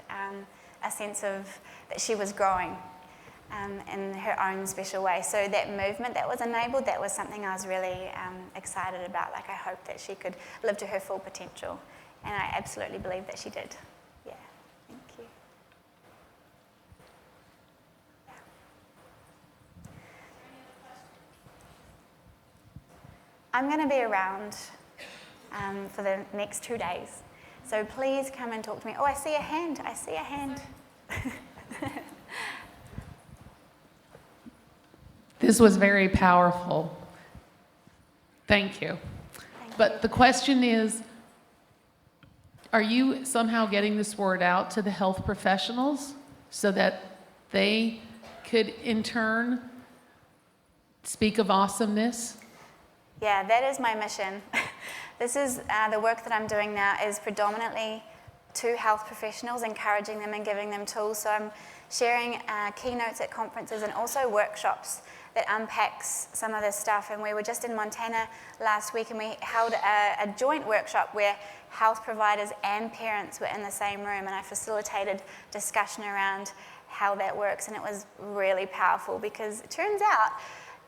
a sense of that she was growing in her own special way. So that movement that was enabled, that was something I was really excited about. Like, I hoped that she could live to her full potential, and I absolutely believe that she did. Yeah, thank you. I'm going to be around for the next 2 days. So please come and talk to me. Oh, I see a hand. I see a hand. This was very powerful. Thank you. But the question is, are you somehow getting this word out to the health professionals so that they could in turn speak of awesomeness? Yeah, that is my mission. This is the work that I'm doing now is predominantly to health professionals, encouraging them and giving them tools. So I'm sharing keynotes at conferences and also workshops that unpacks some of this stuff. And we were just in Montana last week, and we held a joint workshop where health providers and parents were in the same room, and I facilitated discussion around how that works, and it was really powerful because it turns out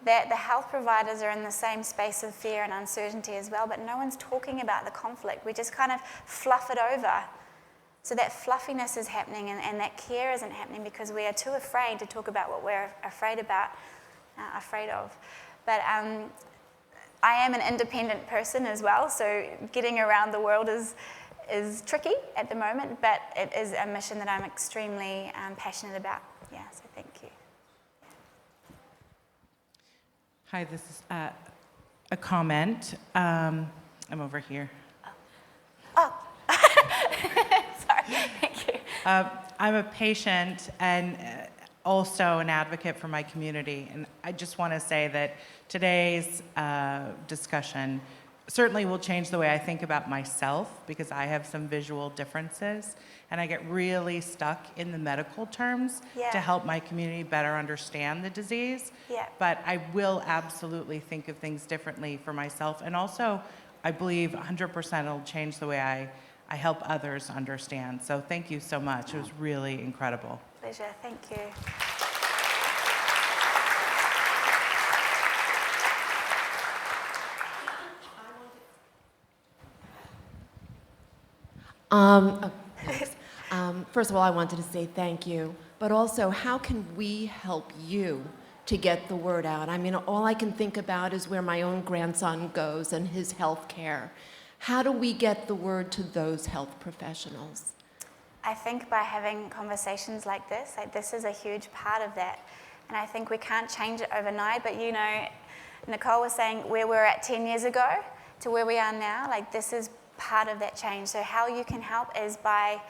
that the health providers are in the same space of fear and uncertainty as well, but no one's talking about the conflict. We just kind of fluff it over. So that fluffiness is happening, and that care isn't happening because we are too afraid to talk about what we're afraid of. But I am an independent person as well, so getting around the world is tricky at the moment, but it is a mission that I'm extremely passionate about. Yeah, so thank you. Hi, this is a comment. I'm over here. Oh, sorry, thank you. I'm a patient and also an advocate for my community. And I just want to say that today's discussion certainly will change the way I think about myself because I have some visual differences and I get really stuck in the medical terms to help my community better understand the disease. Yeah. But I will absolutely think of things differently for myself. And also, I believe 100% it'll change the way I help others understand. So thank you so much. It was really incredible. Pleasure, thank you. Thanks. First of all, I wanted to say thank you, but also, how can we help you to get the word out? I mean, all I can think about is where my own grandson goes and his health care. How do we get the word to those health professionals? I think by having conversations like this is a huge part of that. And I think we can't change it overnight, but you know, Nicole was saying where we were at 10 years ago to where we are now, like this is part of that change. So how you can help is by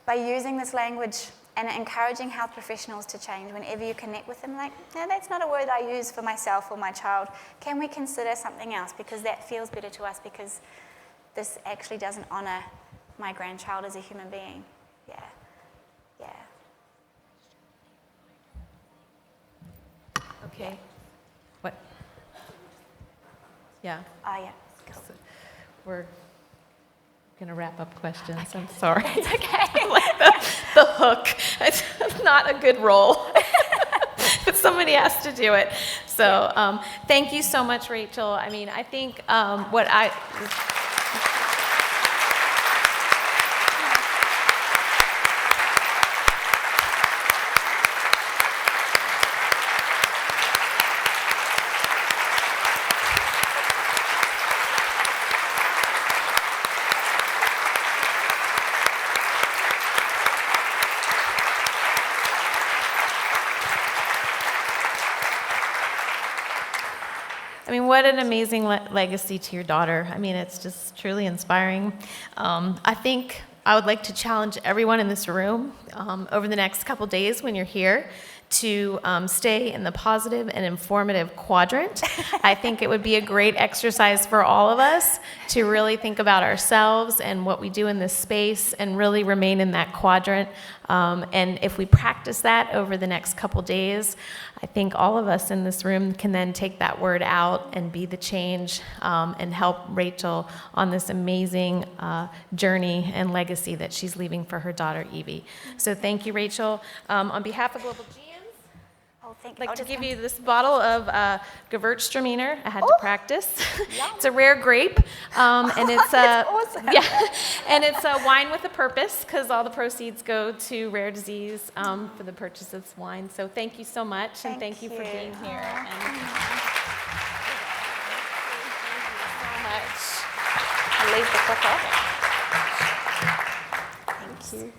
using this language and encouraging health professionals to change whenever you connect with them. Like, no, that's not a word I use for myself or my child. Can we consider something else because that feels better to us because this actually doesn't honor my grandchild as a human being. Yeah, yeah. Okay. What? Yeah. Oh, yeah, cool. So we're going to wrap up questions. I'm sorry. It's okay. Like the hook. It's not a good role. But somebody has to do it. So thank you so much, Rachel. I mean, I think what an amazing legacy to your daughter. I mean, it's just truly inspiring. I think I would like to challenge everyone in this room over the next couple days when you're here to stay in the positive and informative quadrant. I think it would be a great exercise for all of us to really think about ourselves and what we do in this space and really remain in that quadrant. And if we practice that over the next couple days, I think all of us in this room can then take that word out and be the change and help Rachel on this amazing journey and legacy that she's leaving for her daughter, Evie. So thank you, Rachel. On behalf of Global GMs, Oh, thank I'd like you. to give you this bottle of Gewürztraminer. I had to practice. It's a rare grape, and it's awesome. yeah, and it's a wine with a purpose because all the proceeds go to rare disease for the purchase of this wine. So thank you so much, and thank you for being here. And thank you so much. I leave the book off. Thank you.